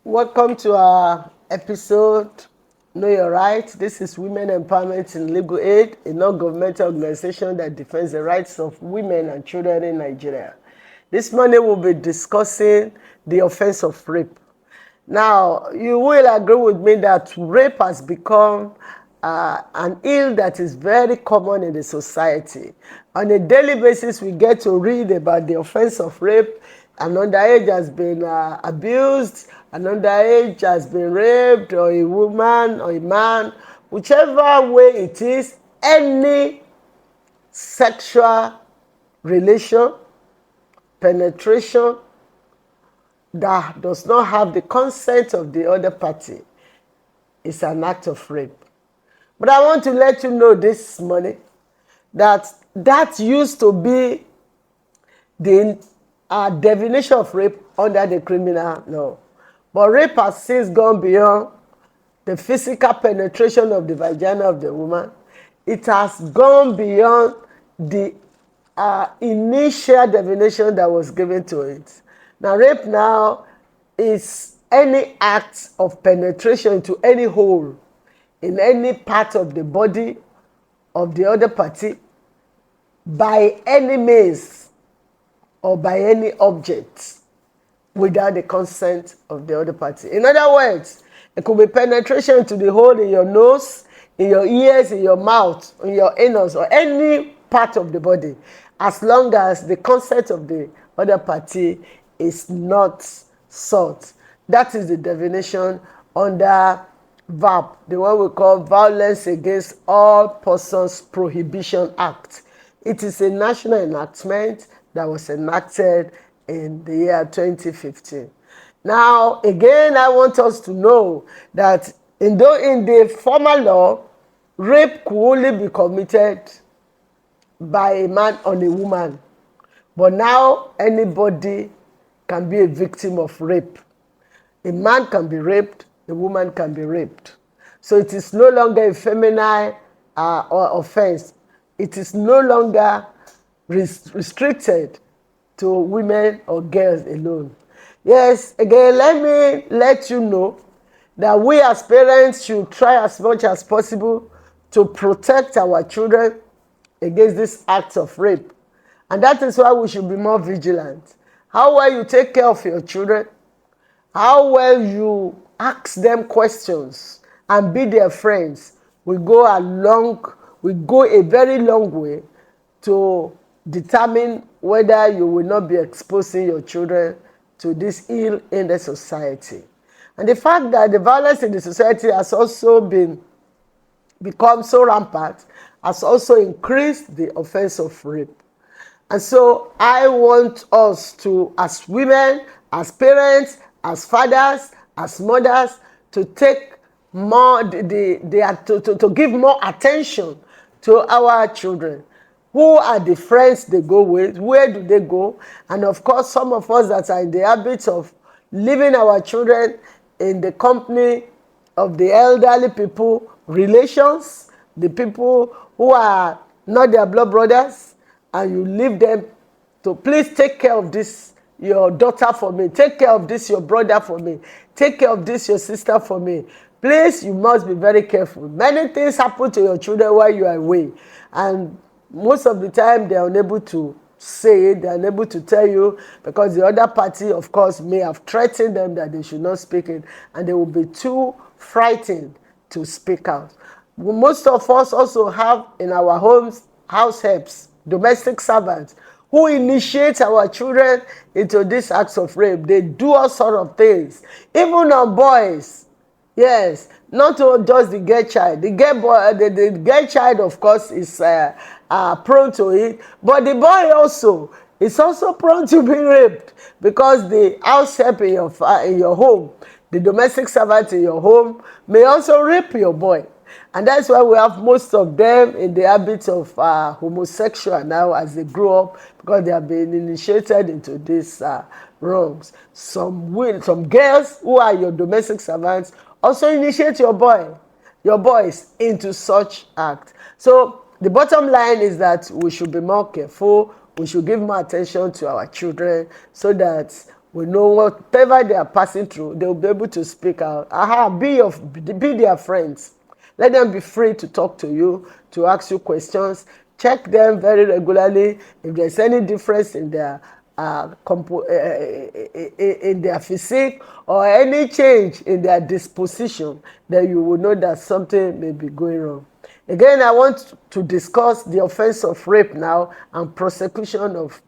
Welcome to our episode, Know Your Rights. This is Women Empowerment in Legal Aid, a non-governmental organization that defends the rights of women and children in Nigeria. This morning we'll be discussing the offense of rape. Now, you will agree with me that rape has become an ill that is very common in the society. On a daily basis, we get to read about the offense of rape. An underage has been abused, an underage has been raped, or a woman or a man, whichever way it is, any sexual relation, penetration that does not have the consent of the other party is an act of rape. But I want to let you know this morning that used to be the definition of rape under the criminal law. But rape has since gone beyond the physical penetration of the vagina of the woman. It has gone beyond the initial definition that was given to it. Now, rape now is any act of penetration into any hole in any part of the body of the other party by any means or by any object without the consent of the other party. In other words, it could be penetration to the hole in your nose, in your ears, in your mouth, in your anus, or any part of the body, as long as the consent of the other party is not sought. That is the definition under VAP, the one we call Violence Against All Persons Prohibition Act. It is a national enactment that was enacted in the year 2015. Now, again, I want us to know that in the former law, rape could only be committed by a man on a woman. But now, anybody can be a victim of rape. A man can be raped, a woman can be raped. So it is no longer a feminine offense. It is no longer restricted to women or girls alone. Yes, again, let you know that we as parents should try as much as possible to protect our children against this act of rape. And that is why we should be more vigilant. How well you take care of your children, how well you ask them questions and be their friends will go a very long way to determine whether you will not be exposing your children to this ill in the society. And the fact that the violence in the society has also become so rampant has also increased the offense of rape. And so I want us to, as women, as parents, as fathers, as mothers, to take more, to give more attention to our children. Who are the friends they go with? Where do they go? And of course, some of us that are in the habit of leaving our children in the company of the elderly people, relations, the people who are not their blood brothers, and you leave them to please take care of this, your daughter for me. Take care of this, your brother for me. Take care of this, your sister for me. Please, you must be very careful. Many things happen to your children while you are away. And most of the time, they are unable to say it, they are unable to tell you, because the other party, of course, may have threatened them that they should not speak it, and they will be too frightened to speak out. Most of us also have in our homes house helps, domestic servants, who initiate our children into these acts of rape. They do all sorts of things, even on boys. Yes, not just the girl child. The girl child, of course, is prone to it, but the boy also is also prone to be raped, because the house help in your home, the domestic servant in your home, may also rape your boy. And that's why we have most of them in the habit of homosexual now as they grow up, because they have been initiated into these wrongs. Some girls who are your domestic servants also initiate your boys into such act. So the bottom line is that we should be more careful. We should give more attention to our children so that We know whatever they are passing through, they will be able to speak out. Be their friends. Let them be free to talk to you, to ask you questions. Check them very regularly. If there's any difference in their in their physique or any change in their disposition, then you will know that something may be going wrong. Again, I want to discuss the offense of rape now and prosecution of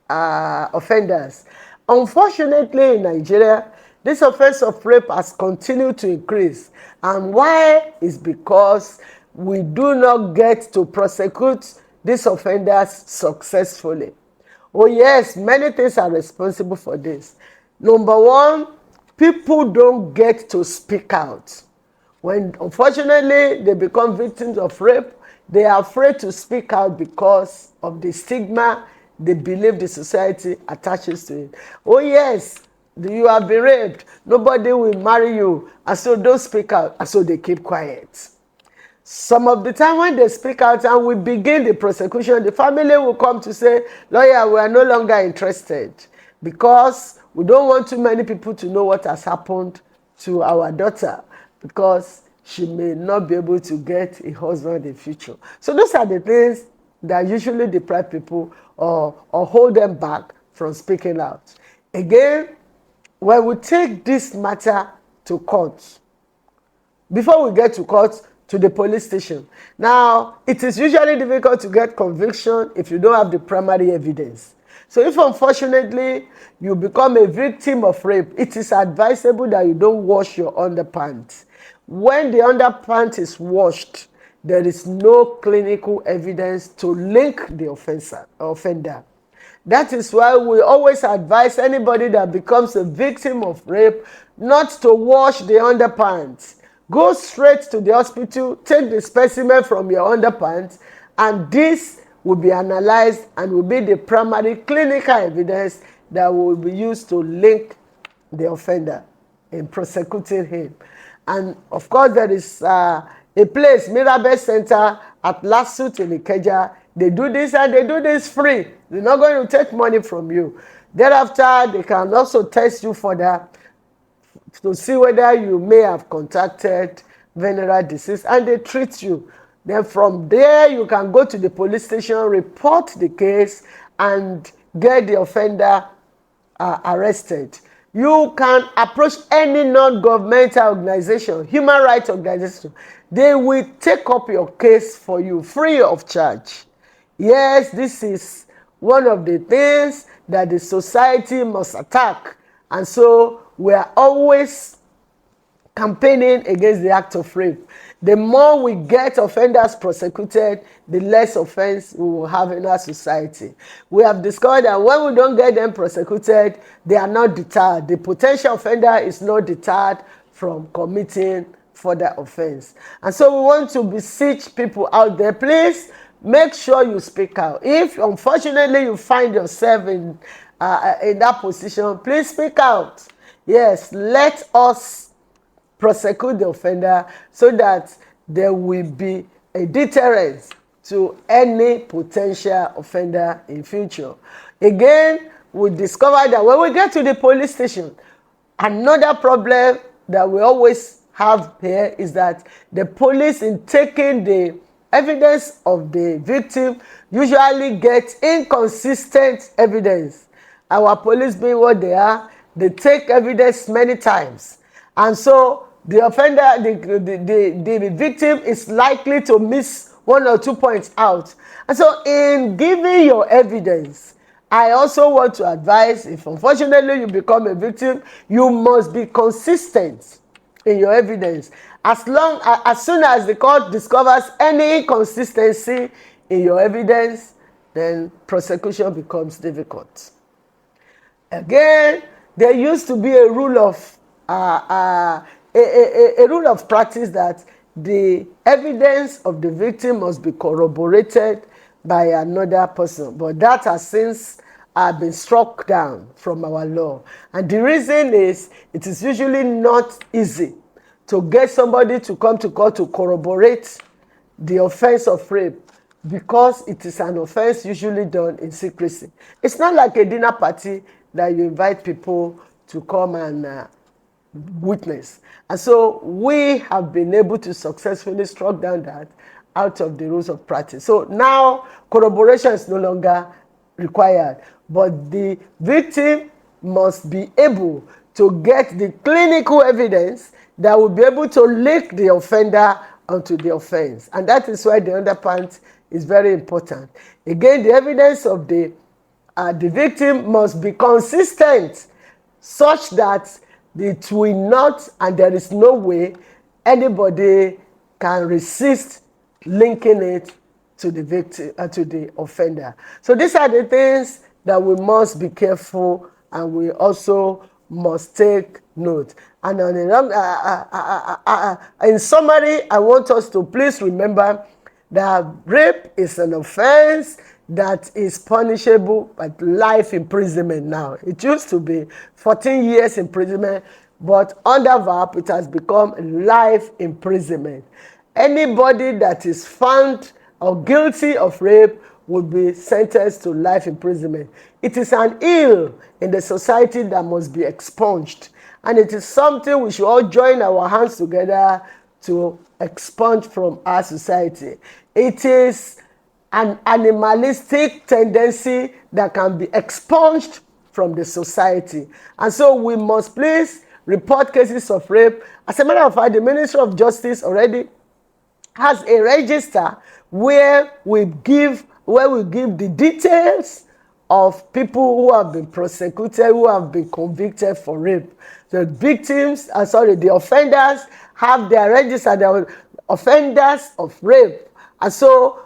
offenders. Unfortunately, in Nigeria, this offense of rape has continued to increase. And why is because we do not get to prosecute these offenders successfully. Oh yes, many things are responsible for this. Number one, people don't get to speak out. When unfortunately they become victims of rape, they are afraid to speak out because of the stigma they believe the society attaches to it. Oh yes, you have been raped, nobody will marry you, and so don't speak out, and so they keep quiet. Some of the time when they speak out and we begin the prosecution, the family will come to say, lawyer, we are no longer interested because we don't want too many people to know what has happened to our daughter, because she may not be able to get a husband in the future. So those are the things that usually deprive people or hold them back from speaking out. Again, when we take this matter to court, before we get to court, to the police station. Now, it is usually difficult to get conviction if you don't have the primary evidence. So if unfortunately you become a victim of rape, it is advisable that you don't wash your underpants. When the underpants is washed, there is no clinical evidence to link the offender. That is why we always advise anybody that becomes a victim of rape not to wash the underpants. Go straight to the hospital, take the specimen from your underpants, and this will be analyzed and will be the primary clinical evidence that will be used to link the offender in prosecuting him. And of course, there is a place, Mirabel Center at Lasuth in Ikeja. They do this and they do this free. They're not going to take money from you. Thereafter, they can also test you further to see whether you may have contracted venereal disease, and they treat you. Then from there, you can go to the police station, report the case, and get the offender arrested. You can approach any non-governmental organization, human rights organization. They will take up your case for you free of charge. Yes, this is one of the things that the society must attack. And so we are always campaigning against the act of rape. The more we get offenders prosecuted, the less offense we will have in our society. We have discovered that when we don't get them prosecuted, they are not deterred. The potential offender is not deterred from committing further offense. And so we want to beseech people out there, please make sure you speak out. If unfortunately you find yourself in that position, please speak out. Yes, let us prosecute the offender so that there will be a deterrence to any potential offender in future. Again, we discovered that when we get to the police station, another problem that we always have here is that the police, in taking the evidence of the victim, usually get inconsistent evidence. Our police, being what they are, they take evidence many times, and so the offender, the victim is likely to miss 1 or 2 points out. And so in giving your evidence, I also want to advise, if unfortunately you become a victim, you must be consistent in your evidence. As soon as the court discovers any inconsistency in your evidence, then prosecution becomes difficult. Again, there used to be a rule of rule of practice that the evidence of the victim must be corroborated by another person, but that has since been struck down from our law. And the reason is, it is usually not easy to get somebody to come to court to corroborate the offense of rape, because it is an offense usually done in secrecy. It's not like a dinner party that you invite people to come and witness. And so we have been able to successfully struck down that out of the rules of practice. So now corroboration is no longer required, but the victim must be able to get the clinical evidence that will be able to link the offender onto the offense. And that is why the underpart is very important. Again, the evidence of the victim must be consistent such that it will not, and there is no way anybody can resist linking it to the victim, to the offender. So these are the things that we must be careful, and we also must take note. And on in summary, I want us to please remember that rape is an offense that is punishable with life imprisonment now. It used to be 14 years imprisonment, but under VAP it has become life imprisonment. Anybody that is found or guilty of rape will be sentenced to life imprisonment. It is an ill in the society that must be expunged, and it is something we should all join our hands together to expunge from our society. It is an animalistic tendency that can be expunged from the society. And so we must please report cases of rape. As a matter of fact, the Ministry of Justice already has a register where we give the details of people who have been prosecuted, who have been convicted for rape. The victims, the offenders have their register, the offenders of rape. And so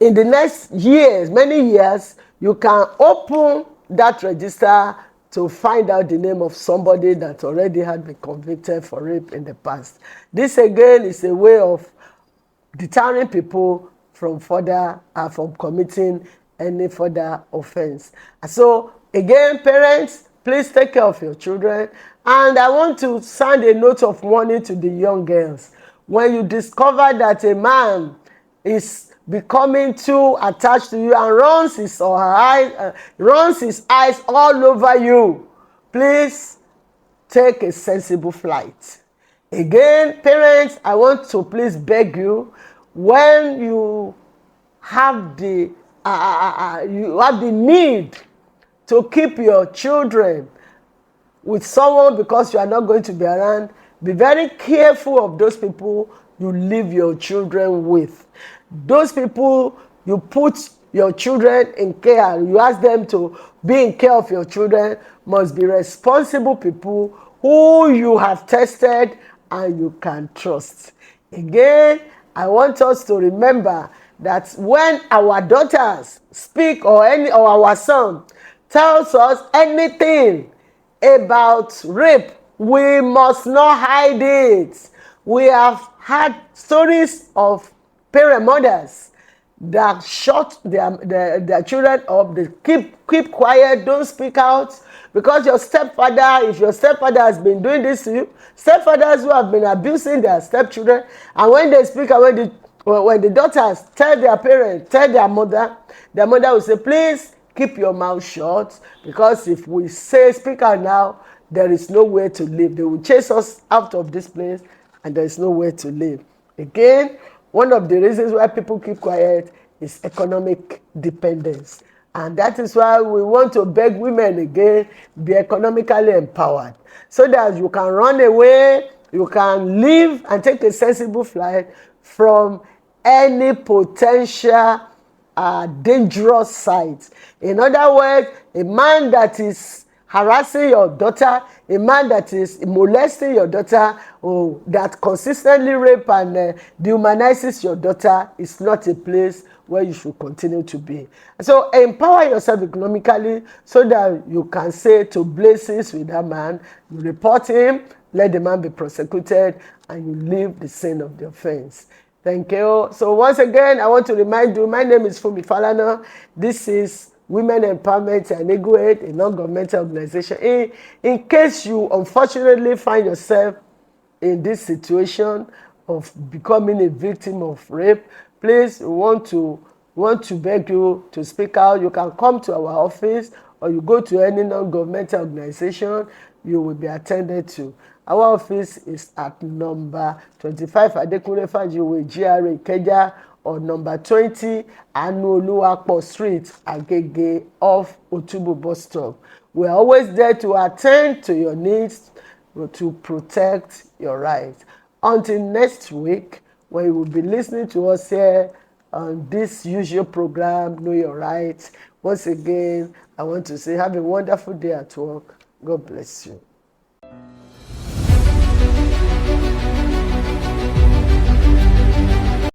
in the next years, many years, you can open that register to find out the name of somebody that already had been convicted for rape in the past. This again is a way of deterring people from committing any further offense. So again, parents, please take care of your children. And I want to send a note of warning to the young girls. When you discover that a man is becoming too attached to you and runs his eyes all over you, please take a sensible flight. Again, parents, I want to please beg you, when you have the need to keep your children with someone because you are not going to be around, be very careful of those people you leave your children with. Those people you put your children in care, you ask them to be in care of your children, must be responsible people who you have tested and you can trust. Again, I want us to remember that when our daughters speak or our son tells us anything about rape, we must not hide it. We have had stories of parent mothers that shut their children up. They keep quiet, don't speak out, because if your stepfather has been doing this to you, stepfathers who have been abusing their stepchildren, and when they speak out, when the daughters tell their parents, tell their mother will say, please keep your mouth shut, because if we speak out now, there is nowhere to live. They will chase us out of this place, and there is nowhere to live. Again, one of the reasons why people keep quiet is economic dependence. And that is why we want to beg women again, be economically empowered, so that you can run away, you can live and take a sensible flight from any potential dangerous sites. In other words, a man that is harassing your daughter, a man that is molesting your daughter, or that consistently rape and dehumanizes your daughter is not a place where you should continue to be. So empower yourself economically so that you can say to blessings with that man, you report him, let the man be prosecuted, and you leave the scene of the offense. Thank you. So once again, I want to remind you, my name is Fumi Falana. This is Women Empowerment and Legal Aid, a non-governmental organization. In case you unfortunately find yourself in this situation of becoming a victim of rape, please want to beg you to speak out. You can come to our office, or you go to any non-governmental organization, you will be attended to. Our office is at number 25 Adekunle Fajiwe GRA Ikeja, or number 20 Anuoluwapo Street, Agege, off Otubu bus stop. We are always there to attend to your needs, to protect your rights. Until next week, when you will be listening to us here on this usual program, Know Your Rights. Once again, I want to say have a wonderful day at work. God bless you.